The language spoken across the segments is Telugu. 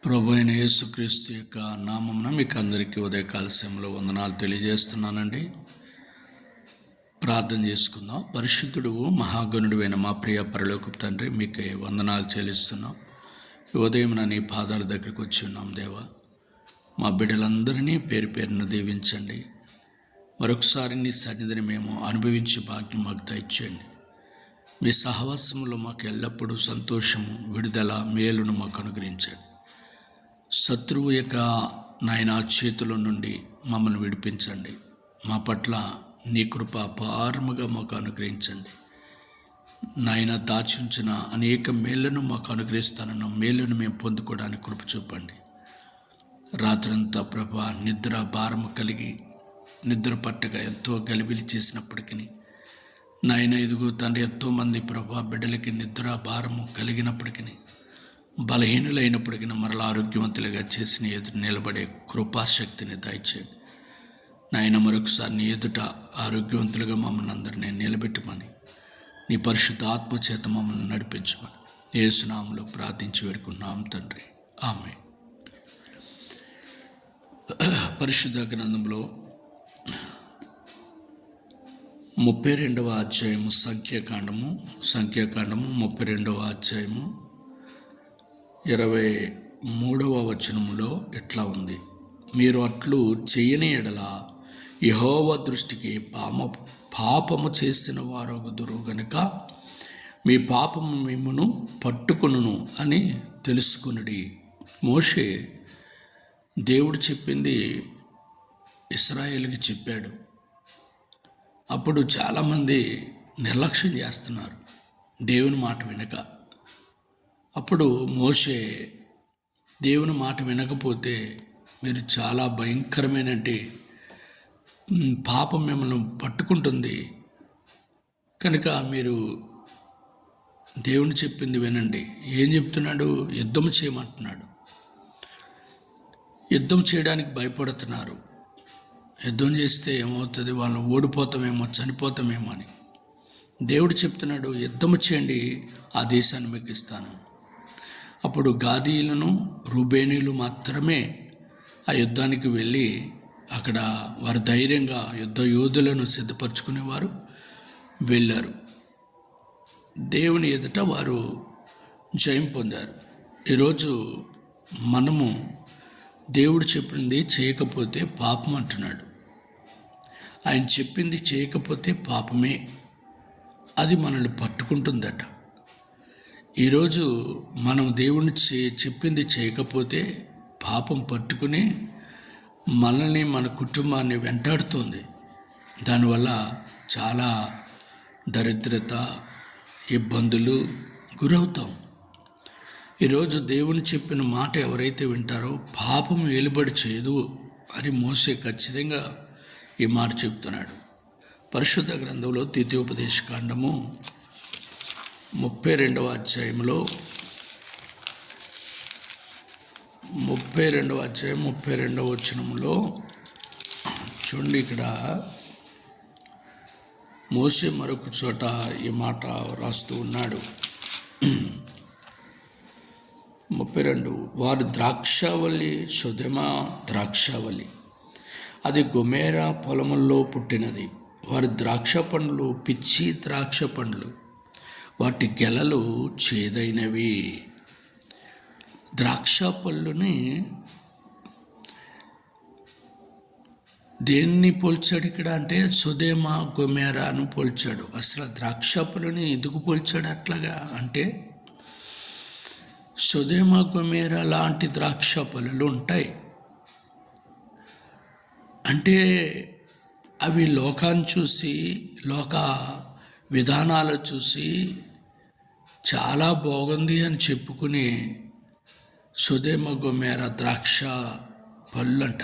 ప్రభు అయిన యేసుక్రీస్తు యొక్క నామమున మీకు అందరికీ ఉదయకాల సమయంలో వందనాలు తెలియజేస్తున్నానండి. ప్రార్థన చేసుకుందాం. పరిశుద్ధుడు మహాగణుడువైన మా ప్రియ పరలోకపు తండ్రి, మీకు వందనాలు చెల్లిస్తున్నాం. ఉదయం నీ పాదాల దగ్గరికి వచ్చి ఉన్నాం దేవా. మా బిడ్డలందరినీ పేరు పేరున దీవించండి. మరొకసారి నీ సన్నిధిని మేము అనుభవించి భాగ్యం మాకు దయచేయండి. మీ సహవాసంలో మాకు ఎల్లప్పుడూ సంతోషము, విడుదల, మేలును మాకు అనుగ్రహించండి. శత్రువు యొక్క నాయన చేతుల నుండి మమ్మల్ని విడిపించండి. మా పట్ల నీ కృప అపారముగా మాకు అనుగ్రహించండి. నాయన దాచుంచిన అనేక మేళ్లను మాకు అనుగ్రహిస్తానన్న మేలును మేము పొందుకోవడానికి కృప చూపండి. రాత్రంతా ప్రభా నిద్ర భారము కలిగి నిద్ర పట్టక ఎంతో గలిబిలి చేసినప్పటికీ నాయన ఇదిగో తండ్రి, ఎంతోమంది ప్రభా బిడ్డలకి నిద్ర భారము కలిగినప్పటికీ, బలహీనులైనప్పటికీ మరలా ఆరోగ్యవంతులుగా చేసిన ఎదురు నిలబడే కృపాశక్తిని దయచేయండి. నాయన మరొకసారి నీ ఎదుట ఆరోగ్యవంతులుగా మమ్మల్ని అందరినీ నిలబెట్టమని, నీ పరిశుద్ధ ఆత్మచేత మమ్మల్ని నడిపించమని యేసు నామములో ప్రార్థించి వేడుకున్నాం తండ్రి, ఆమేన్. పరిశుద్ధ గ్రంథంలో 32వ అధ్యాయము సంఖ్యాకాండము 32వ అధ్యాయము 23వ వచనములో ఇట్లా ఉంది: మీరు అట్లు చేయని ఎడల యెహోవా దృష్టికి పాపము చేసిన వారగుదురు గనుక మీ పాపము మిమ్మును పట్టుకొనును అని తెలుసుకునుడి. మోషే దేవుడు చెప్పింది ఇశ్రాయేలుకి చెప్పాడు. అప్పుడు చాలామంది నిర్లక్ష్యం చేస్తున్నారు దేవుని మాట వినక. అప్పుడు మోషే దేవుని మాట వినకపోతే మీరు చాలా భయంకరమైన పాపం మిమ్మల్ని పట్టుకుంటుంది కనుక మీరు దేవుని చెప్పింది వినండి. ఏం చెప్తున్నాడు? యుద్ధం చేయమంటున్నాడు. యుద్ధం చేయడానికి భయపడుతున్నారు. యుద్ధం చేస్తే ఏమవుతుంది, వాళ్ళు ఓడిపోతామేమో, చనిపోతామేమో అని. దేవుడు చెప్తున్నాడు, యుద్ధం చేయండి, ఆ దేశాన్ని మీకు ఇస్తాను. అప్పుడు గాదీయులను రూబేనీలు మాత్రమే ఆ యుద్ధానికి వెళ్ళి అక్కడ వారు ధైర్యంగా యుద్ధ యోధులను సిద్ధపరచుకునేవారు వెళ్ళారు. దేవుని ఎదుట వారు జయం పొందారు. ఈరోజు మనము దేవుడు చెప్పింది చేయకపోతే పాపం అంటున్నాడు. ఆయన చెప్పింది చేయకపోతే పాపమే, అది మనల్ని పట్టుకుంటుందట. ఈరోజు మనం దేవుని చెప్పింది చేయకపోతే పాపం పట్టుకుని మనల్ని, మన కుటుంబాన్ని వెంటాడుతుంది. దానివల్ల చాలా దరిద్రత, ఇబ్బందులు గురవుతాం. ఈరోజు దేవుని చెప్పిన మాట ఎవరైతే వింటారో పాపం వెలుబడి చేయదు అని మోసే ఖచ్చితంగా ఈ మాట చెప్తున్నాడు. పరిశుద్ధ గ్రంథంలో ద్వితీయోపదేశకాండము 32వ అధ్యాయంలో 32వ వచనంలో చూడండి. ఇక్కడ మోసే మరొక చోట ఈ మాట రాస్తూ ఉన్నాడు. 32 వారు ద్రాక్షావల్లి, సొదొమ ద్రాక్షావల్లి, అది గొమొర్రా పొలముల్లో పుట్టినది. వారి ద్రాక్ష పండ్లు పిచ్చి ద్రాక్ష పండ్లు, వాటి గెలలు చేదైనవి. ద్రాక్ష పళ్ళుని దేన్ని పోల్చాడు ఇక్కడ అంటే సొదొమ గొమొర్రాను పోల్చాడు. అసలు ద్రాక్ష పళ్ళుని ఎందుకు పోల్చాడు అట్లాగా అంటే, సొదొమ గొమొర్రా లాంటి ద్రాక్ష పళ్ళులు ఉంటాయి అంటే అవి లోకాన్ని చూసి, లోక విధానాలు చూసి చాలా బాగుంది అని చెప్పుకుని సొదొమ గొమొర్రా ద్రాక్ష పళ్ళు అంట.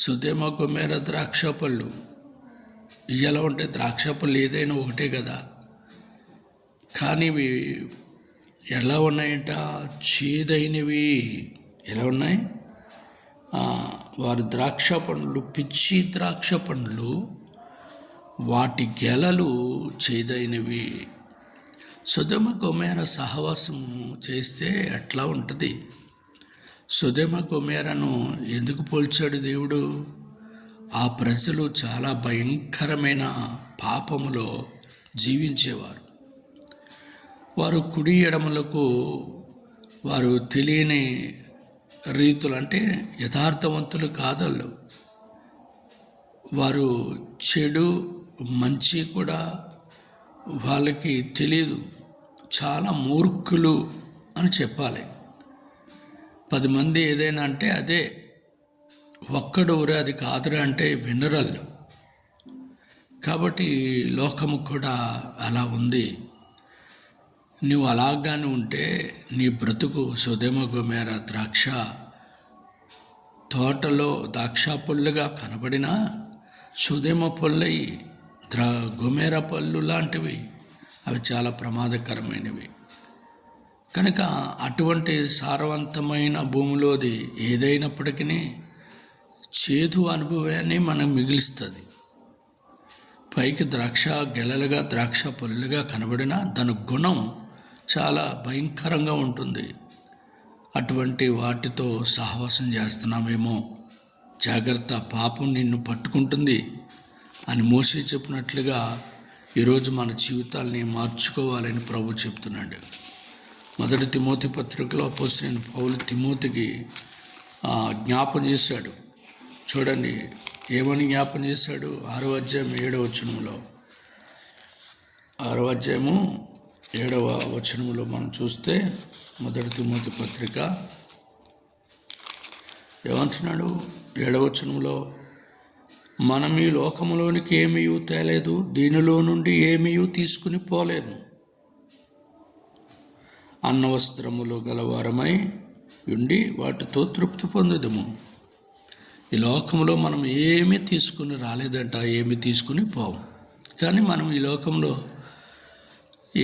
సొదొమ గొమొర్రా ద్రాక్ష పళ్ళు ఎలా ఉంటాయి? ద్రాక్ష పళ్ళు ఏదైనా ఒకటే కదా, కానీ ఇవి ఎలా ఉన్నాయంట? చేదైనవి. ఎలా ఉన్నాయి? వారి ద్రాక్ష పండ్లు పిచ్చి ద్రాక్ష పండ్లు, వాటి గెలలు చేదైనవి. సొదొమ గొమొర్రా సహవాసం చేస్తే ఎట్లా ఉంటుంది? సొదొమ గొమొర్రాను ఎందుకు పోల్చాడు దేవుడు? ఆ ప్రజలు చాలా భయంకరమైన పాపములో జీవించేవారు. వారు కుడి ఎడమలకు వారు తెలియని రీతులు, అంటే యథార్థవంతులు కాదళ్ళు. వారు చెడు మంచి కూడా వాళ్ళకి తెలియదు. చాలా మూర్ఖులు అని చెప్పాలి. 10 మంది ఏదైనా అంటే అదే, ఒక్కడు అది కాదురా అంటే వినరళ్ళు. కాబట్టి లోకము కూడా అలా ఉంది. నువ్వు అలాగానే ఉంటే నీ బ్రతుకు సొదొమ గొమొర్రా ద్రాక్ష తోటలో ద్రాక్ష పళ్ళుగా కనబడినా సొదొమ పళ్ళై గొమొర్రా పళ్ళు లాంటివి. అవి చాలా ప్రమాదకరమైనవి. కనుక అటువంటి సారవంతమైన భూమిలోది ఏదైనప్పటికీ చేదు అనుభవాన్ని మనం మిగిలిస్తుంది. పైకి ద్రాక్ష గెలలుగా ద్రాక్ష పళ్ళుగా కనబడినా దాని గుణం చాలా భయంకరంగా ఉంటుంది. అటువంటి వాటితో సహవాసం చేస్తున్నామేమో, జాగ్రత్త, పాపం నిన్ను పట్టుకుంటుంది అని మోషే చెప్పినట్లుగా ఈరోజు మన జీవితాల్ని మార్చుకోవాలని ప్రభు చెప్తున్నాడు. 1 తిమోతి పత్రికలో అపోస్తలుడైన పౌలు తిమోతికి జ్ఞాపం చేశాడు. చూడండి ఏమని జ్ఞాపం చేశాడు? 6వ అధ్యాయం 7వ వచనంలో, 6వ అధ్యాయము 7వ వచనంలో మనం చూస్తే 1 తిమోతి పత్రిక ఏమంటున్నాడు? 7వ వచనంలో, మనం ఈ లోకములోనికి ఏమీ తేలేదు, దీనిలో నుండి ఏమీ తీసుకుని పోలేదు. అన్నవస్త్రములు గలవారమై ఉండి వాటితో తృప్తి పొందుదము. ఈ లోకంలో మనం ఏమీ తీసుకుని రాలేదంట, ఏమీ తీసుకుని పోము. కానీ మనం ఈ లోకంలో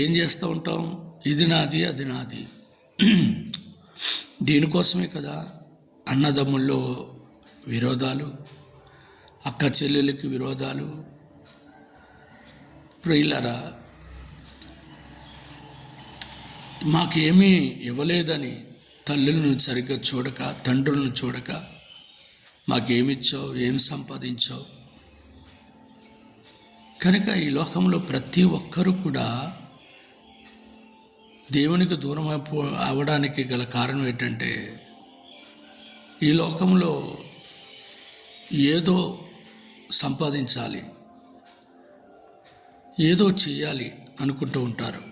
ఏం చేస్తూ ఉంటాం? ఇది నాది, అది నాది. దీనికోసమే కదా అన్నదమ్ముల్లో విరోధాలు, అక్క చెల్లెలకి విరోధాలు. ప్రియులారా, మాకేమీ ఇవ్వలేదని తల్లులను సరిగ్గా చూడక, తండ్రులను చూడక, మాకేమిచ్చావు, ఏం సంపాదించావు. కనుక ఈ లోకంలో ప్రతి ఒక్కరూ కూడా దేవునికి దూరం అవ్వడానికి గల కారణం ఏంటంటే, ఈ లోకంలో ఏదో సంపాదించాలి, ఏదో చేయాలి అనుకుంటూ ఉంటారు.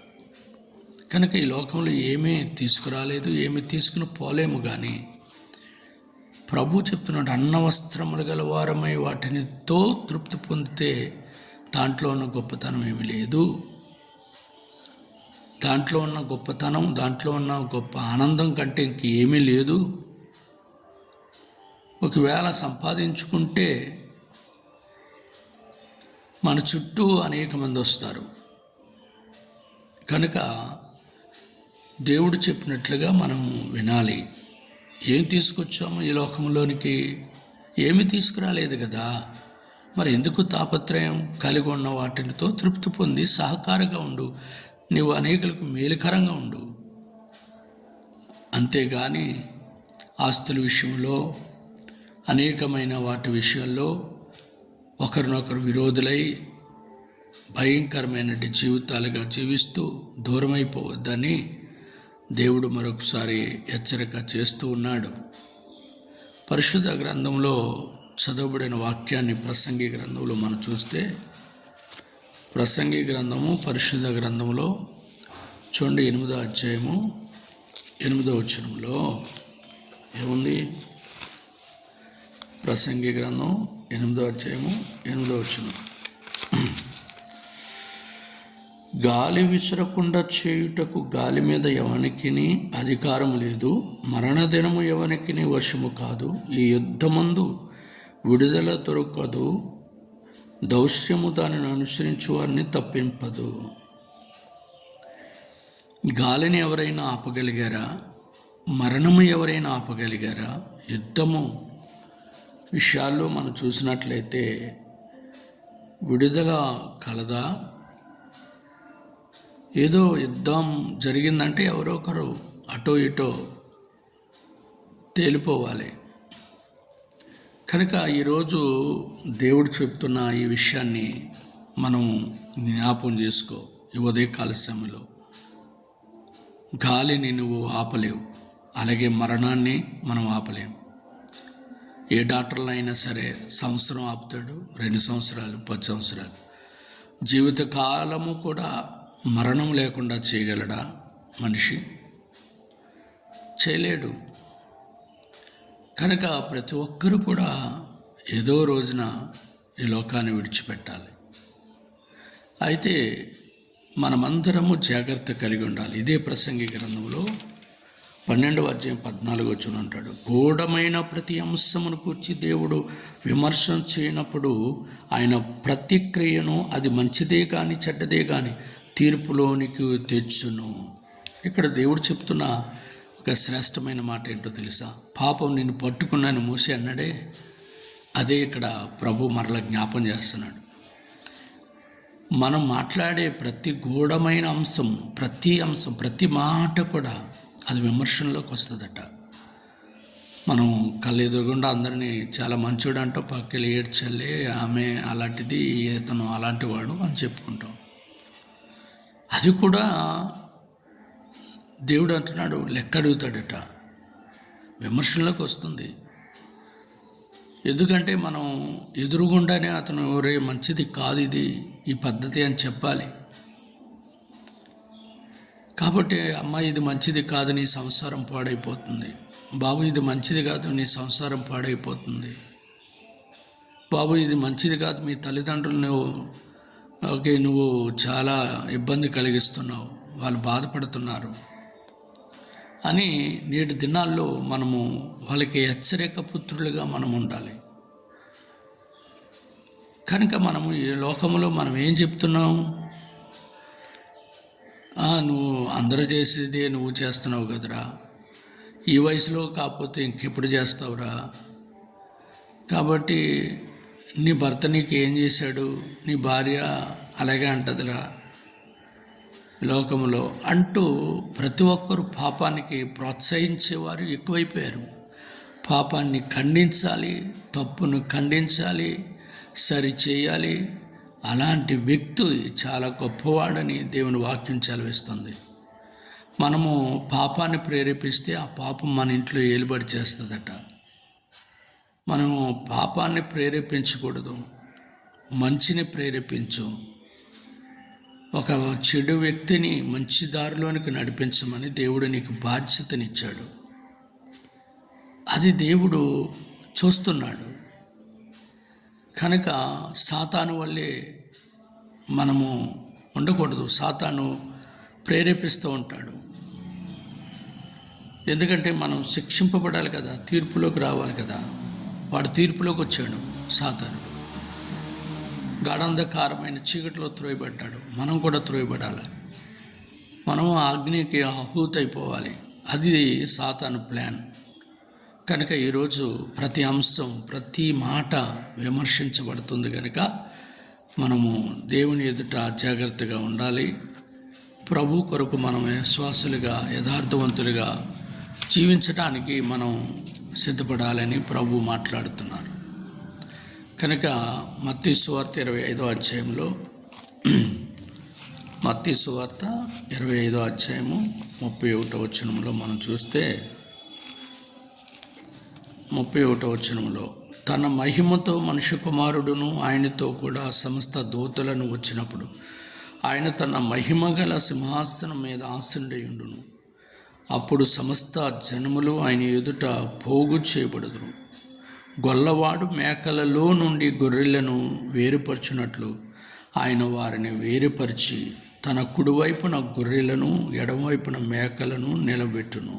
కనుక ఈ లోకంలో ఏమీ తీసుకురాలేదు, ఏమీ తీసుకుని పోలేము. కానీ ప్రభు చెప్తున్నాడు, అన్నవస్త్రములు గల వారమై వాటినితో తృప్తి పొందితే దాంట్లో ఉన్న గొప్పతనం ఏమీ లేదు. దాంట్లో ఉన్న గొప్పతనం, దాంట్లో ఉన్న గొప్ప ఆనందం కంటే ఇంకేమీ లేదు. ఒకవేళ సంపాదించుకుంటే మన చుట్టూ అనేక మంది వస్తారు. కనుక దేవుడు చెప్పినట్లుగా మనం వినాలి. ఏం తీసుకొచ్చాము ఈ లోకంలోనికి? ఏమి తీసుకురాలేదు కదా. మరి ఎందుకు తాపత్రయం? కలిగి ఉన్న వాటితో తృప్తి పొంది సహకారంగా ఉండు, నీవు అనేకులకు మేలుకరంగా ఉండు. అంతేగాని ఆస్తుల విషయంలో, అనేకమైన వాటి విషయాల్లో ఒకరినొకరు విరోధులై భయంకరమైన జీవితాలుగా జీవిస్తూ దూరమైపోవద్దని దేవుడు మరొకసారి హెచ్చరిక చేస్తూ ఉన్నాడు. పరిశుద్ధ గ్రంథంలో చదవబడిన వాక్యాన్ని ప్రసంగి గ్రంథంలో మనం చూస్తే, ప్రసంగి గ్రంథము పరిశుద్ధ గ్రంథంలో చూడండి, 8వ అధ్యాయము 8వ వచనంలో ఏముంది? ప్రసంగి గ్రంథం 8వ అధ్యాయము 8వ వచనం, గాలి విసరకుండా చేయుటకు గాలి మీద ఎవనికిని అధికారం లేదు, మరణదినము ఎవనికిని వశము కాదు, ఈ యుద్ధమందు విడుదల దొరకదు, దౌశ్యము దానిని అనుసరించు వారిని తప్పింపదు. గాలిని ఎవరైనా ఆపగలిగారా? మరణము ఎవరైనా ఆపగలిగారా? యుద్ధము విషయాల్లో మనం చూసినట్లయితే విడుదల కలదా? ఏదో యుద్ధం జరిగిందంటే ఎవరో ఒకరు అటో ఇటో తేలిపోవాలి. కనుక ఈరోజు దేవుడు చెప్తున్న ఈ విషయాన్ని మనం జ్ఞాపకం చేసుకో. ఈ ఉదయకాల సమయంలో గాలిని నువ్వు ఆపలేవు, అలాగే మరణాన్ని మనం ఆపలేము. ఏ డాక్టర్లు అయినా సరే సంవత్సరం ఆపుతాడు, 2 సంవత్సరాలు, 10 సంవత్సరాలు. జీవితకాలము కూడా మరణం లేకుండా చేయగలడా మనిషి? చేయలేడు. కనుక ప్రతి ఒక్కరూ కూడా ఏదో రోజున ఈ లోకాన్ని విడిచిపెట్టాలి. అయితే మనమందరము జాగ్రత్త కలిగి ఉండాలి. ఇదే ప్రసంగి గ్రంథంలో 12వ అధ్యాయం 14వ వచనం అంటాడు, గూఢమైన ప్రతి అంశమును కూర్చి దేవుడు విమర్శన చేయనప్పుడు ఆయన ప్రతిక్రియను అది మంచిదే కానీ చెడ్డదే కానీ తీర్పులోనికి తెచ్చును. ఇక్కడ దేవుడు చెప్తున్న ఒక శ్రేష్టమైన మాట ఏంటో తెలుసా? పాపం నిన్ను పట్టుకున్నాను మూసి అన్నాడే, అదే ఇక్కడ ప్రభు మరల జ్ఞాపం చేస్తున్నాడు. మనం మాట్లాడే ప్రతి గూఢమైన అంశం, ప్రతి మాట కూడా అది విమర్శనలోకి వస్తుందట. మనం కళ్ళెదురుగుండా అందరినీ చాలా మంచోడు అంటాం, పక్కకి ఏడ్చల్లే ఆమె అలాంటిది, ఇతను అలాంటి వాడు అని చెప్పుకుంటాం. అది కూడా దేవుడు అంటున్నాడు లెక్క అడుగుతాడట, విమర్శనలోకి వస్తుంది. ఎందుకంటే మనం ఎదురుగుండానే అతను ఎవరే మంచిది కాదు ఇది, ఈ పద్ధతి అని చెప్పాలి. కాబట్టి అమ్మ ఇది మంచిది కాదు, నీ సంసారం పాడైపోతుంది. బాబు ఇది మంచిది కాదు, నీ సంసారం పాడైపోతుంది. బాబు ఇది మంచిది కాదు, మీ తల్లిదండ్రులు నువ్వు చాలా ఇబ్బంది కలిగిస్తున్నావు, వాళ్ళు బాధపడుతున్నారు అని నేటి దినాల్లో మనము వాళ్ళకి హెచ్చరిక పుత్రులుగా మనం ఉండాలి. కనుక మనము ఈ లోకంలో మనం ఏం చెప్తున్నాం? నువ్వు అందరూ చేసేదే నువ్వు చేస్తున్నావు కదరా, ఈ వయసులో కాకపోతే ఇంకెప్పుడు చేస్తావురా, కాబట్టి నీ భర్త నీకు ఏం చేశాడు, నీ భార్య అలాగే అంటదిరా లోకంలో అంటూ ప్రతి ఒక్కరు పాపానికి ప్రోత్సహించేవారు ఎక్కువైపోయారు. పాపాన్ని ఖండించాలి, తప్పును ఖండించాలి, సరి చేయాలి. అలాంటి వ్యక్తి చాలా గొప్పవాడని దేవుని వాక్యం సెలవిస్తుంది. మనము పాపాన్ని ప్రేరేపిస్తే ఆ పాపం మన ఇంట్లో ఏలుబడి చేస్తుందట. మనము పాపాన్ని ప్రేరేపించకూడదు, మంచిని ప్రేరేపించు. ఒక చెడు వ్యక్తిని మంచి దారిలోనికి నడిపించమని దేవుడు నీకు బాధ్యతనిచ్చాడు. అది దేవుడు చూస్తున్నాడు. కనుక సాతాను వల్లే మనము ఉండకూడదు. సాతాను ప్రేరేపిస్తూ ఉంటాడు. ఎందుకంటే మనం శిక్షింపబడాలి కదా, తీర్పులోకి రావాలి కదా. వాడు తీర్పులోకి వచ్చాడు సాతాను. గాఢంధకారమైన చీకటిలో త్రోయబడ్డాడు. మనం కూడా త్రోయబడాలి. మనము అగ్నికి ఆహుతైపోవాలి. అది సాతాను ప్లాన్. కనుక ఈరోజు ప్రతి అంశం, ప్రతి మాట విమర్శించబడుతుంది. కనుక మనము దేవుని ఎదుట జాగ్రత్తగా ఉండాలి. ప్రభు కొరకు మనం విశ్వాసులుగా, యథార్థవంతులుగా జీవించడానికి మనం సిద్ధపడాలని ప్రభు మాట్లాడుతున్నారు. కనుక మత్తయి సువార్త 25వ అధ్యాయంలో, మత్తయి సువార్త 25వ అధ్యాయము 31వ వచనంలో మనం చూస్తే, 31వ వచనంలో, తన మహిమతో మనుష్య కుమారుడును ఆయనతో కూడా సమస్త దూతలను వచ్చినప్పుడు ఆయన తన మహిమ గల సింహాసనం మీద ఆసీనుడై ఉండును. అప్పుడు సమస్త జనములు ఆయన ఎదుట పోగు చేయబడుదురు. గొల్లవాడు మేకలలో నుండి గొర్రెలను వేరుపరచునట్లు ఆయన వారిని వేరుపరిచి తన కుడివైపున గొర్రెలను, ఎడమవైపున మేకలను నిలబెట్టును.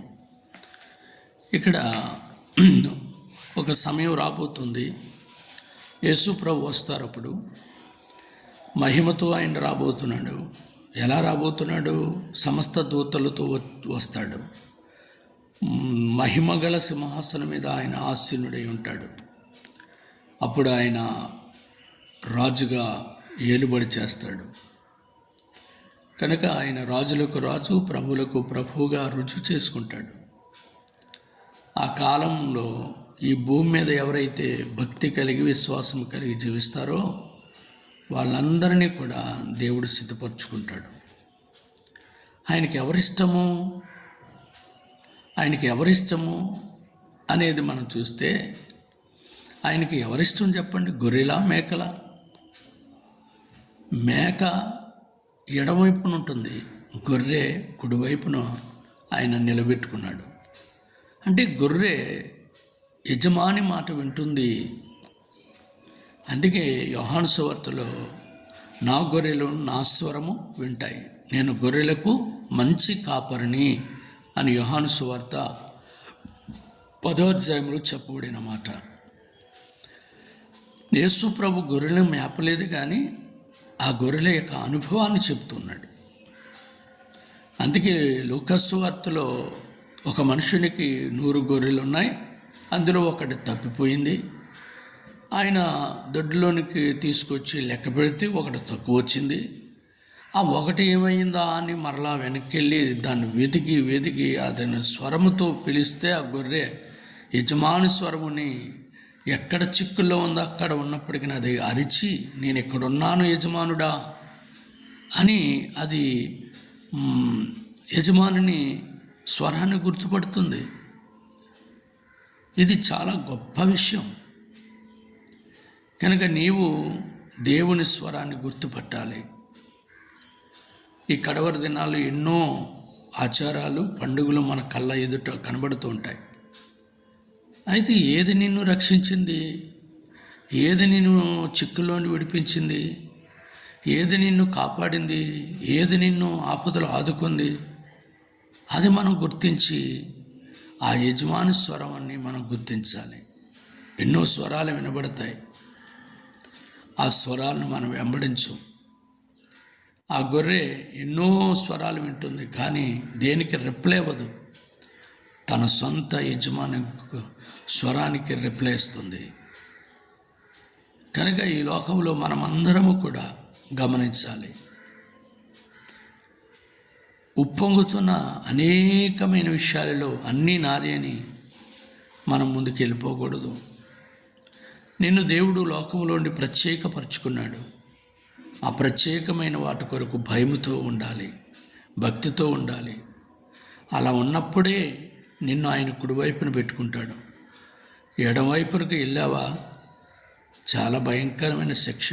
ఇక్కడ ఒక సమయం రాబోతుంది. యేసు ప్రభు వస్తారు. అప్పుడు మహిమతో ఆయన రాబోతున్నాడు. ఎలా రాబోతున్నాడు? సమస్త దూతలతో వస్తాడు. మహిమగల సింహాసనం మీద ఆయన ఆసీనుడై ఉంటాడు. అప్పుడు ఆయన రాజుగా ఏలుబడి చేస్తాడు. కనుక ఆయన రాజులకు రాజు, ప్రభువులకు ప్రభువుగా రుజువు చేసుకుంటాడు. ఆ కాలంలో ఈ భూమి మీద ఎవరైతే భక్తి కలిగి విశ్వాసం కలిగి జీవిస్తారో వాళ్ళందరినీ కూడా దేవుడు సిద్ధపరచుకుంటాడు. ఆయనకి ఎవరిష్టము అనేది మనం చూస్తే ఆయనకి ఎవరిష్టం చెప్పండి? గొర్రెలా మేకలా? మేక ఎడవైపున ఉంటుంది, గొర్రె కుడివైపున ఆయన నిలబెట్టుకున్నాడు. అంటే గొర్రె యజమాని మాట వింటుంది. అందుకే యోహాను సువార్తలో నా గొర్రెలు నా స్వరము వింటాయి, నేను గొర్రెలకు మంచి కాపరిని అని యోహాను సువార్త 10వ అధ్యాయంలో చెప్పబడిన మాట. యేసు ప్రభు గొర్రెలను మేపలేదు, కానీ ఆ గొర్రెల యొక్క అనుభవాన్ని చెబుతున్నాడు. అందుకే లూకాసు సువార్తలో ఒక మనుషునికి 100 గొర్రెలు ఉన్నాయి, అందులో ఒకటి తప్పిపోయింది. ఆయన దొడ్లోనికి తీసుకొచ్చి లెక్క పెడితే ఒకటి తక్కువ వచ్చింది. ఆ ఒకటి ఏమైందా అని మరలా వెనక్కి వెళ్ళి దాన్ని వెతికి అతని స్వరముతో పిలిస్తే ఆ గొర్రె యజమాని స్వరముని ఎక్కడ చిక్కుల్లో ఉందో అక్కడ ఉన్నప్పటికీ అది అరిచి నేను ఎక్కడున్నాను యజమానుడా అని అది యజమానుని స్వరాన్ని గుర్తుపడుతుంది. ఇది చాలా గొప్ప విషయం. కనుక నీవు దేవుని స్వరాన్ని గుర్తుపట్టాలి. ఈ కడవరి దినాలు ఎన్నో ఆచారాలు, పండుగలు మన కళ్ళ ఎదుట కనబడుతూ ఉంటాయి. అయితే ఏది నిన్ను రక్షించింది? ఏది నిన్ను చిక్కులోని విడిపించింది? ఏది నిన్ను కాపాడింది? ఏది నిన్ను ఆపదలు ఆదుకుంది? అది మనం గుర్తించి ఆ యజమాని స్వరాన్ని మనం గుర్తించాలి. ఎన్నో స్వరాలు వినబడతాయి, ఆ స్వరాలను మనం వెంబడించు. ఆ గొర్రె ఎన్నో స్వరాలు వింటుంది, కానీ దేనికి రిప్లై అవ్వదు. తన సొంత యజమాని స్వరానికి రిప్లై ఇస్తుంది. కనుక ఈ లోకంలో మనమందరము కూడా గమనించాలి. ఉప్పొంగుతున్న అనేకమైన విషయాలలో అన్నీ నాదే అని మనం ముందుకు వెళ్ళిపోకూడదు. నిన్ను దేవుడు లోకంలోండి ప్రత్యేకపరుచుకున్నాడు. ఆ ప్రత్యేకమైన వాటి కొరకు భయముతో ఉండాలి, భక్తితో ఉండాలి. అలా ఉన్నప్పుడే నిన్ను ఆయన కుడివైపున పెట్టుకుంటాడు. ఎడమవైపునకు వెళ్ళావా చాలా భయంకరమైన శిక్ష.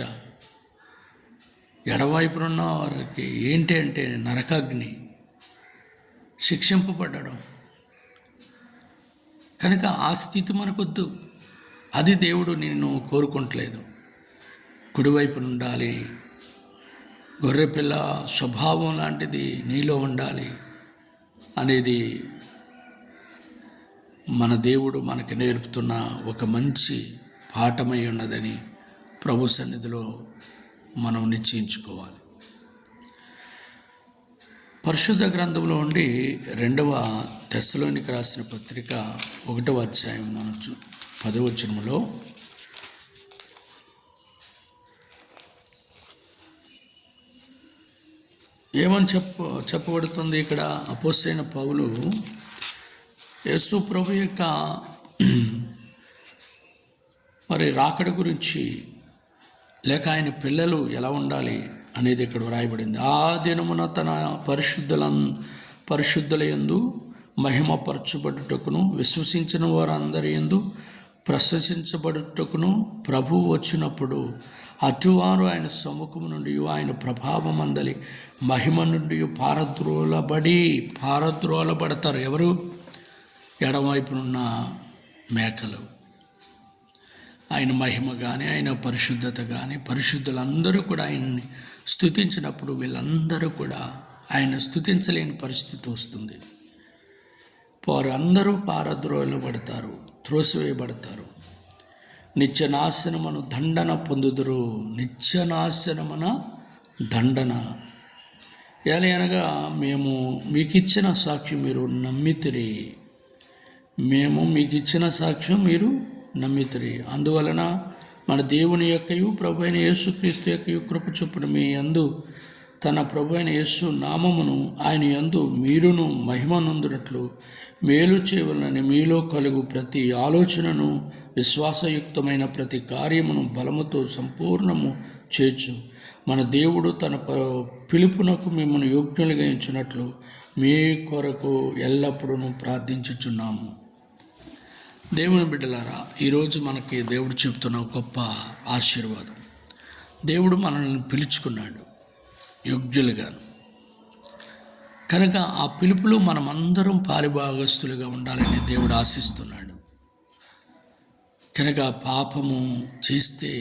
ఎడమవైపున ఉన్న వారికి ఏంటి అంటే నరకాగ్ని, శిక్షింపబడడం. కనుక ఆ స్థితి మనకొద్దు. అది దేవుడు నిన్ను కోరుకుంటలేదు. కుడివైపున ఉండాలి. గొర్రెపిల్ల స్వభావం లాంటిది నీలో ఉండాలి అనేది మన దేవుడు మనకి నేర్పుతున్న ఒక మంచి పాఠమై ఉన్నదని ప్రభు సన్నిధిలో మనం నిశ్చయించుకోవాలి. పరిశుద్ధ గ్రంథంలో ఉండి 2వ తెస్సలోనికి రాసిన పత్రిక 1వ అధ్యాయం మనం 10వ వచనంలో ఏమని చెప్పబడుతుంది? ఇక్కడ అపోస్తలుడైన పౌలు యేసు ప్రభు యొక్క మరి రాకడ గురించి, లేక ఆయన పిల్లలు ఎలా ఉండాలి అనేది ఇక్కడ వ్రాయబడింది. ఆ దినమున తన పరిశుద్ధుల యందు మహిమపరచబడుటకును విశ్వసించిన వారందరి యందు ప్రశంసించబడుటకును ప్రభువు వచ్చినప్పుడు అటువారు ఆయన సముఖము నుండి ఆయన ప్రభావం అందలి మహిమ నుండి పారద్రోలబడతారు. ఎవరు? ఎడమవైపునున్న మేకలు. ఆయన మహిమ కానీ, ఆయన పరిశుద్ధత కానీ, పరిశుద్ధులందరూ కూడా ఆయన్ని స్తుతించినప్పుడు వీళ్ళందరూ కూడా ఆయన స్తుతించలేని పరిస్థితి వస్తుంది. వారు అందరూ పారద్రోలబడతారు, త్రోసివేయబడతారు. నిత్యనాశనమును దండన పొందుదురు. నిత్యనాశనమున దండన. ఎలా అనగా మేము మీకు ఇచ్చిన సాక్ష్యం మీరు నమ్మితిరి. మీరు నమ్మితిరి. అందువలన మన దేవుని యొక్కయు ప్రభు అయిన యేసుక్రీస్తు యొక్కయు కృప చొప్పున మీ అందు తన ప్రభు అయిన యేసు నామమును ఆయన యందు మీరును మహిమనందునట్లు మేలు చేయవలనని మీలో కలుగు ప్రతి ఆలోచనను విశ్వాసయుక్తమైన ప్రతి కార్యమును బలముతో సంపూర్ణము చేర్చు. మన దేవుడు తన పిలుపునకు మిమ్మల్ని యోగ్యులుగా ఎంచినట్లు మీ కొరకు ఎల్లప్పుడూ ప్రార్థించుచున్నాము. దేవుని బిడ్డలారా, ఈరోజు మనకి దేవుడు చెప్తున్న గొప్ప ఆశీర్వాదం. దేవుడు మనల్ని పిలుచుకున్నాడు యోగ్యులుగాను. కనుక ఆ పిలుపులో మనమందరం పాలిభాగస్తులుగా ఉండాలని దేవుడు ఆశిస్తున్నాడు. కనుక పాపము చేస్తే,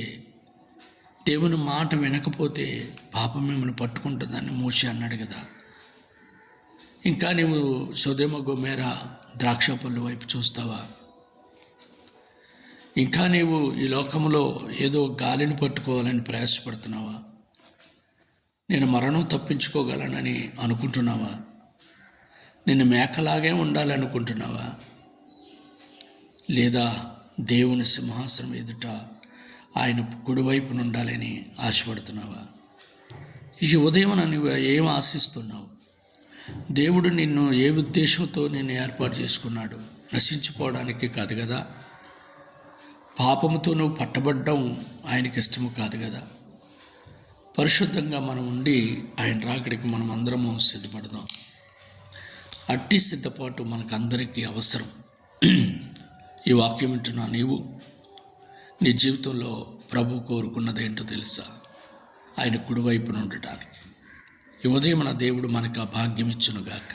దేవుని మాట వినకపోతే పాపం మిమ్మల్ని పట్టుకుంటుందని మోషే అన్నాడు కదా. ఇంకా నీవు సొదొమ గొమొర్రా ద్రాక్ష పళ్ళు వైపు చూస్తావా? ఇంకా నీవు ఈ లోకంలో ఏదో గాలిని పట్టుకోవాలని ప్రయాసపడుతున్నావా? నేను మరణం తప్పించుకోగలనని అనుకుంటున్నావా? నేను మేకలాగే ఉండాలనుకుంటున్నావా? లేదా దేవుని సింహాసనం ఎదుట ఆయన కుడివైపున ఉండాలని ఆశపడుతున్నావా? ఈ ఉదయం నువ్వు ఏం ఆశిస్తున్నావు? దేవుడు నిన్ను ఏ ఉద్దేశంతో నిన్ను ఏర్పాటు చేసుకున్నాడు? నశించిపోవడానికి కాదు కదా. పాపముతో నువ్వు పట్టబడ్డం ఆయనకి ఇష్టము కాదు కదా. పరిశుద్ధంగా మనం ఉండి ఆయన రాకడికి మనం అందరము సిద్ధపడదాం. అట్టి సిద్ధపాటు మనకందరికీ అవసరం. ఈ వాక్యం వింటున్నా నీవు నీ జీవితంలో ప్రభు కోరుకున్నదేంటో తెలుసా? ఆయన కుడివైపున ఉండటానికి. ఈ ఉదయం మన దేవుడు మనకు ఆ భాగ్యం ఇచ్చునుగాక.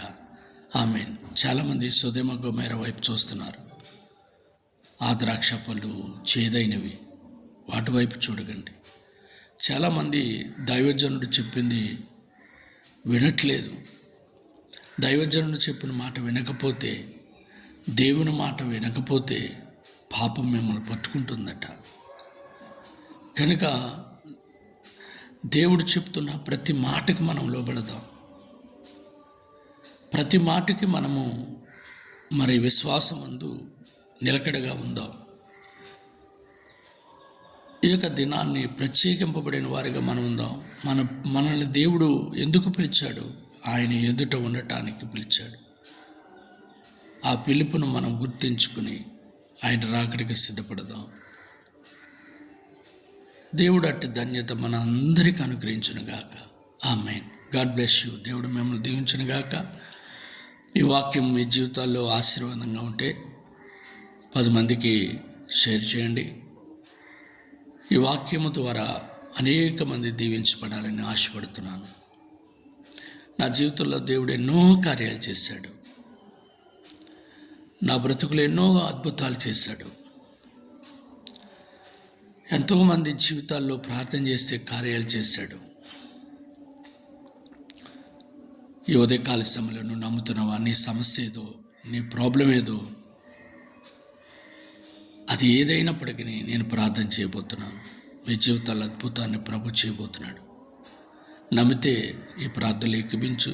ఆమేన్. చాలామంది సొదొమ గొమొర్రా వైపు చూస్తున్నారు. ఆ ద్రాక్ష పళ్ళు చేదైనవి, వాటి వైపు చూడకండి. చాలామంది దైవజనుడు చెప్పింది వినట్లేదు. దైవజనుడు చెప్పిన మాట వినకపోతే, దేవుని మాట వినకపోతే పాపం మిమ్మల్ని పట్టుకుంటుందట. కనుక దేవుడు చెప్తున్న ప్రతి మాటకి మనం లోబడదాం. ప్రతి మాటకి మనము విశ్వాసమందు నిలకడగా ఉందాం. ఈ యొక్క దినాన్ని ప్రత్యేకింపబడిన వారిగా మనం ఉందాం. మనల్ని దేవుడు ఎందుకు పిలిచాడు? ఆయన ఎదుట ఉండటానికి పిలిచాడు. ఆ పిలుపును మనం గుర్తించుకుని ఆయన రాకడికి సిద్ధపడదాం. దేవుడు అట్టి ధన్యత మన అందరికీ అనుగ్రహించునుగాక. ఆమేన్. God bless you. దేవుడు మిమ్మల్ని దీవించునుగాక. ఈ వాక్యం మీ జీవితాల్లో ఆశీర్వాదంగా ఉంటే 10 మందికి షేర్ చేయండి. ఈ వాక్యము ద్వారా అనేక మంది దీవించబడాలని ఆశపడుతున్నాను. నా జీవితంలో దేవుడు ఎన్నో కార్యాలు చేశాడు. నా బ్రతుకులు ఎన్నో అద్భుతాలు చేశాడు. ఎంతోమంది జీవితాల్లో ప్రార్థన చేస్తే కార్యాలు చేశాడు. ఈ ఉదయకాల సమయంలో నువ్వు నమ్ముతున్నావా? నీ సమస్య ఏదో, నీ ప్రాబ్లం ఏదో, అది ఏదైనప్పటికీ నేను ప్రార్థన చేయబోతున్నాను. మీ జీవితాల్లో అద్భుతాన్ని ప్రభు చేయబోతున్నాడు. నమ్మితే ఈ ప్రార్థనలు ఏకీభించు.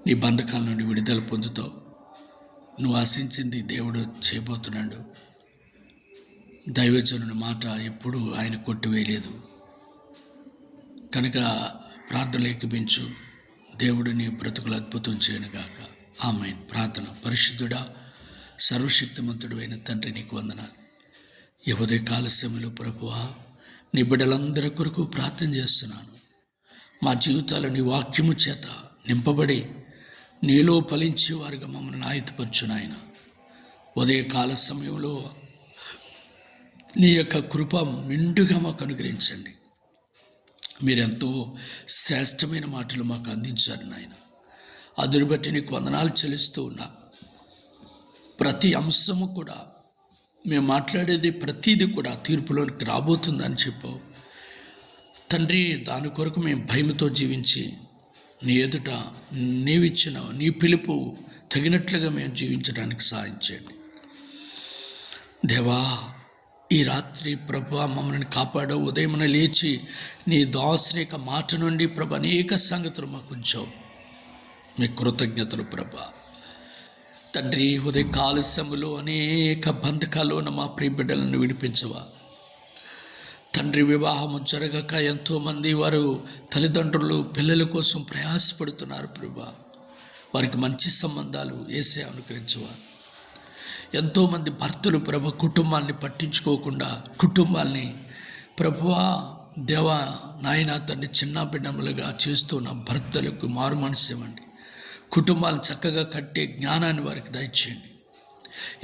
నీ బంధకాల నుండి విడుదల పొందుతావు. నువ్వు ఆశించింది దేవుడు చేయబోతున్నాడు. దైవజనుని మాట ఎప్పుడు ఆయన కొట్టివేయలేదు. కనుక ప్రార్థనలు ఏకీభించు. దేవుడు నీ బ్రతుకులు అద్భుతం చేయనుగాక. ఆమేన్. ప్రార్థన. పరిశుద్ధుడా, సర్వశక్తిమంతుడు అయిన తండ్రి, నీకు వందనాలు. ఈ ఉదయకాల సమయంలో ప్రభువా, నీ బిడ్డలందరి కొరకు ప్రార్థన చేస్తున్నాను. మా జీవితాలు నీ వాక్యము చేత నింపబడి నీలో ఫలించే వారిగా మమ్మల్ని ఆయుధపరచు నాయన. ఉదయకాల సమయంలో నీ యొక్క కృప మెండుగా మాకు అనుగ్రహించండి. మీరెంతో శ్రేష్టమైన మాటలు మాకు అందించారు నాయన. అందుని బట్టి నీకు వందనాలు చెల్లిస్తూ ఉన్నా. ప్రతి అంశము కూడా, మేము మాట్లాడేది ప్రతీది కూడా తీర్పులోనికి రాబోతుందని చెప్పావు తండ్రి. దాని కొరకు మేము భయంతో జీవించి నీ ఎదుట నీవిచ్చిన నీ పిలుపు తగినట్లుగా మేము జీవించడానికి సహాయం చేయండి దేవా. ఈ రాత్రి ప్రభా మమ్మల్ని కాపాడావు. ఉదయమున లేచి నీ దాసుని యొక్క మాట నుండి ప్రభ అనేక సంగతులు మాకు ఉంచావు. మీ కృతజ్ఞతలు ప్రభా. తండ్రి, ఉదయకాల సమయంలో అనేక బంధకాల్లో ఉన్న మా ప్రియ బిడ్డలను విడిపించవా తండ్రి వివాహము జరగక ఎంతోమంది వారు తల్లిదండ్రులు పిల్లల కోసం ప్రయాసపడుతున్నారు ప్రభువా. వారికి మంచి సంబంధాలు యేసే అనుగ్రహించువారు. ఎంతోమంది భర్తలు ప్రభు కుటుంబాన్ని పట్టించుకోకుండా కుటుంబాన్ని ప్రభువా దేవా నాయన తండ్రి చిన్న బిడ్డములుగా చేస్తున్న భర్తలకు మారు మనసు ఇవ్వండి. కుటుంబాలను చక్కగా కట్టే జ్ఞానాన్ని వారికి దయచేయండి.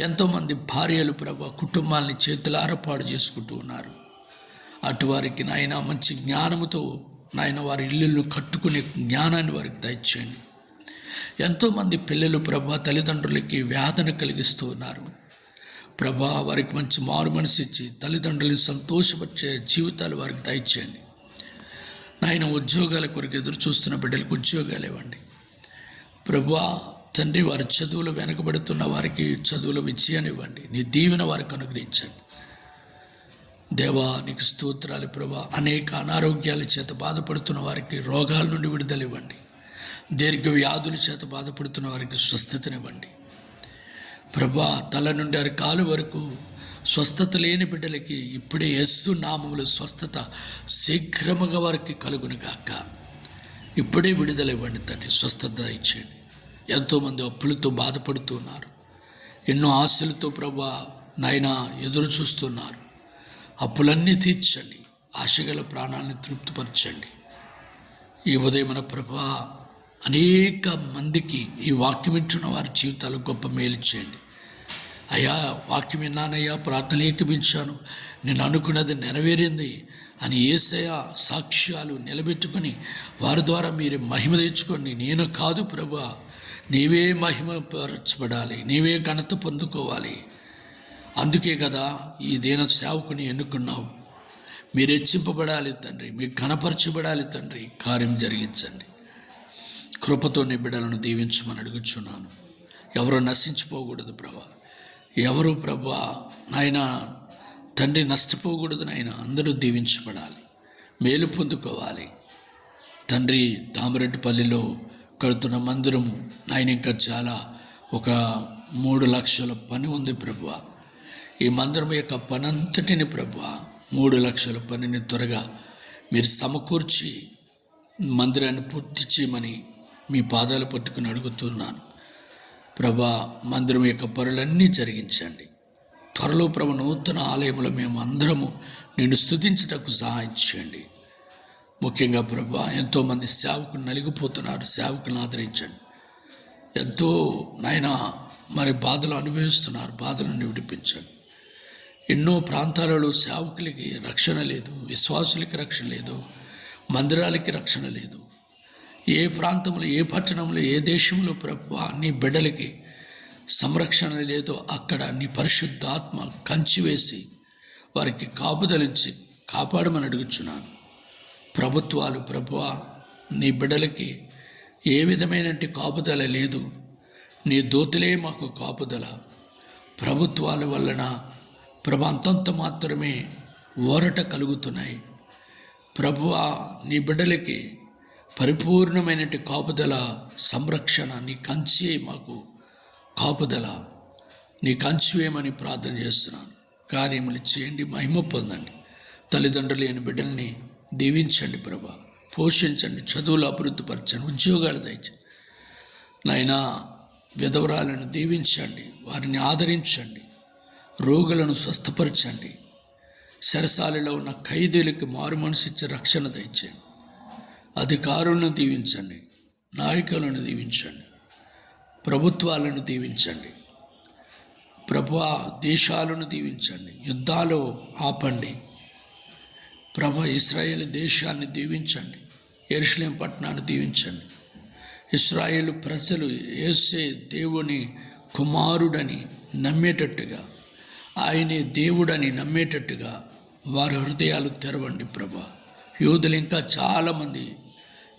ఎంతోమంది భార్యలు ప్రభు కుటుంబాలని చేతులారా పాడు చేసుకుంటూ ఉన్నారు. అటువారికి నాయన మంచి జ్ఞానముతో నాయన వారి ఇల్లులను కట్టుకునే జ్ఞానాన్ని వారికి దయచేయండి. ఎంతోమంది పిల్లలు ప్రభా తల్లిదండ్రులకి వేదన కలిగిస్తూ ఉన్నారు. ప్రభా వారికి మంచి మారు మనసు ఇచ్చి తల్లిదండ్రులు సంతోషపరిచే జీవితాలు వారికి దయచేయండి. నాయన ఉద్యోగాల కొరకు ఎదురు చూస్తున్న బిడ్డలకు ఉద్యోగాలు ఇవ్వండి ప్రభా. తండ్రి వారి చదువులు వెనకబడుతున్న వారికి చదువుల విజయాన్ని ఇవ్వండి. నీ దీవెన వారికి అనుగ్రహించండి. దేవా నీకు స్తోత్రాలు ప్రభా. అనేక అనారోగ్యాల చేత బాధపడుతున్న వారికి రోగాల నుండి విడుదల ఇవ్వండి. దీర్ఘ వ్యాధుల చేత బాధపడుతున్న వారికి స్వస్థతనివ్వండి ప్రభా. తల నుండి అరికాలు వరకు స్వస్థత లేని బిడ్డలకి ఇప్పుడే యేసు నామములో స్వస్థత శీఘ్రముగా వారికి కలుగునుగాక. ఇప్పుడే విడుదల ఇవ్వండి తండ్రి, స్వస్థత ఇచ్చేయండి. ఎంతోమంది అప్పులతో బాధపడుతున్నారు. ఎన్నో ఆశలతో ప్రభా నాయన ఎదురు చూస్తున్నారు. అప్పులన్నీ తీర్చండి. ఆశగల ప్రాణాలను తృప్తిపరచండి. ఈ ఉదయమున ప్రభా అనేక మందికి ఈ వాక్యం ఇచ్చిన వారి జీవితాలు గొప్ప మేలు చేయండి అయ్యా. వాక్యం విన్నానయ్యా, ప్రార్థన ఏకమించాను, నేను అనుకున్నది నెరవేరింది అని యేసయ్య సాక్ష్యాలు నిలబెట్టుకొని వారి ద్వారా మీరు మహిమ తెచ్చుకోండి. నేను కాదు ప్రభా, నీవే మహిమపరచబడాలి, నీవే ఘనత పొందుకోవాలి. అందుకే కదా ఈ దీన సేవకుని ఎన్నుకున్నావు. మీరు హెచ్చింపబడాలి తండ్రి, మీరు ఘనపరచబడాలి తండ్రి. కార్యం జరిగించండి. కృపతో నీ బిడ్డలను దీవించమని అడుగుచున్నాను. ఎవరో నశించిపోకూడదు ప్రభా. ఎవరు ప్రభా నాయన తండ్రి నష్టపోకూడదు నాయన. అందరూ దీవించబడాలి, మేలు పొందుకోవాలి తండ్రి. దామరెడ్డిపల్లిలో కడుతున్న మందిరము నాయన ఇంకా చాలా ఒక 3 లక్షల పని ఉంది ప్రభువా. ఈ మందిరం యొక్క పనంతటిని ప్రభువా 3 లక్షల పనిని త్వరగా మీరు సమకూర్చి మందిరాన్ని పూర్తి చేయమని మీ పాదాలు పట్టుకుని అడుగుతున్నాను ప్రభా. మందిరం యొక్క పనులన్నీ జరిగించండి. త్వరలో ప్రభు నూతన ఆలయంలో మేము అందరము నిన్ను స్తుతించుటకు సహాయం చేయండి. ముఖ్యంగా ప్రభా ఎంతోమంది సేవకులు నలిగిపోతున్నారు. సేవకులను ఆదరించండి. ఎంతో నాయన మరి బాధలు అనుభవిస్తున్నారు. బాధల నుండి విడిపించండి. ఎన్నో ప్రాంతాలలో సేవకులకి రక్షణ లేదు, విశ్వాసులకి రక్షణ లేదు, మందిరాలకి రక్షణ లేదు. ఏ ప్రాంతంలో, ఏ పట్టణంలో, ఏ దేశంలో ప్రభువా నీ బిడ్డలకి సంరక్షణ లేదో అక్కడ నీ పరిశుద్ధాత్మ కంచి వేసి వారికి కాపుదలించి కాపాడమని అడుగుచున్నాను. ప్రభుత్వాలు ప్రభువా నీ బిడ్డలకి ఏ విధమైన కాపుదల లేదు. నీ దూతలే మాకు కాపుదల. ప్రభుత్వాల వలన ప్రభు అంతంత మాత్రమే ఊరట కలుగుతున్నాయి. ప్రభువా నీ బిడ్డలకి పరిపూర్ణమైన కాపుదల, సంరక్షణ, నీ కంచి మాకు కాపుదల, నీ కంచి వేయమని ప్రార్థన చేస్తున్నాను. కార్యములు చేయండి, మహిమ పొందండి. తల్లిదండ్రులు లేని బిడ్డల్ని దీవించండి ప్రభా. పోషించండి, చదువులు అభివృద్ధిపరచండి, ఉద్యోగాలు దయచండి నాయనా. విధవరాలను దీవించండి, వారిని ఆదరించండి, రోగులను స్వస్థపరచండి. చెరసాలలో ఉన్న ఖైదీలకు మారు మనసు ఇచ్చే రక్షణ దయచేయండి. అధికారులను దీవించండి, నాయకులను దీవించండి, ప్రభుత్వాలను దీవించండి ప్రభువా. దేశాలను దీవించండి, యుద్ధాలు ఆపండి ప్రభా. ఇశ్రాయేలు దేశాన్ని దీవించండి, యెరూషలేము పట్టణాన్ని దీవించండి. ఇశ్రాయేలు ప్రజలు యేసే దేవుని కుమారుడని నమ్మేటట్టుగా, ఆయనే దేవుడని నమ్మేటట్టుగా వారి హృదయాలు తెరవండి ప్రభా. యూదులు ఇంకా చాలామంది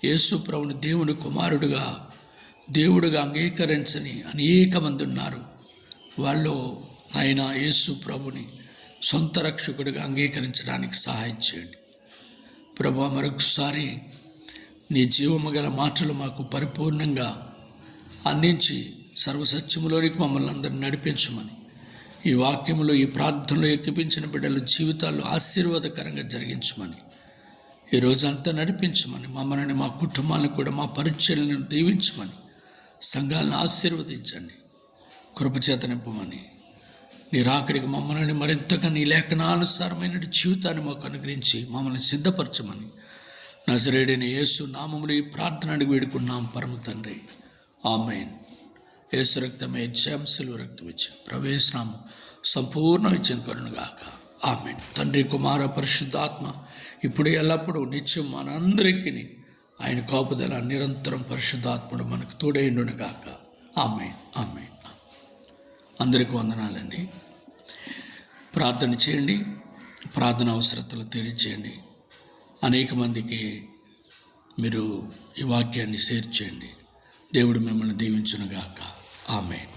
యేసు ప్రభుని దేవుని కుమారుడుగా, దేవుడుగా అంగీకరించని అనేక మంది ఉన్నారు. వాళ్ళు ఆయన యేసు ప్రభుని సొంత రక్షకుడిగా అంగీకరించడానికి సహాయం చేయండి ప్రభా. మరొకసారి నీ జీవము గల మాటలు మాకు పరిపూర్ణంగా అందించి సర్వసత్యములోనికి మమ్మల్ని అందరినీ నడిపించమని ఈ వాక్యములో, ఈ ప్రార్థనలో ఎక్కిపించిన బిడ్డల జీవితాల్లో ఆశీర్వాదకరంగా జరిగించమని, ఈ రోజంతా నడిపించమని, మమ్మల్ని, మా కుటుంబాలను కూడా, మా పరిచయాలను దీవించమని, సంఘాలను ఆశీర్వదించండి, కృపచేత నింపమని, నీ రాకడికి మమ్మల్ని మరింతగా నీ లేఖనానుసారమైన జీవితాన్ని మాకు అనుగ్రహించి మమ్మల్ని సిద్ధపరచమని నజరేయుడైన యేసు నామములో ఈ ప్రార్థన అడిగి వేడుకున్నాం పరమ తండ్రి. ఆమేన్. యేసు రక్తమే ఇచ్చాం, సిలువ రక్తం ఇచ్చాం, ప్రవేశనామం సంపూర్ణ ఇచ్చిన కరుణగాక. ఆమేన్. తండ్రి, కుమార, పరిశుద్ధాత్మ ఇప్పుడు ఎల్లప్పుడూ నిత్యం మనందరికీ ఆయన కాపుదల నిరంతరం పరిశుద్ధాత్ముడు మనకు తోడైండునుగాక. ఆమేన్. ఆమేన్. అందరికీ వందనాలండి. ప్రార్థన చేయండి, ప్రార్థన అవసరతలు తెలియచేయండి. అనేక మందికి మీరు ఈ వాక్యాన్ని షేర్ చేయండి. దేవుడు మిమ్మల్ని దీవించునుగాక. ఆమేన్.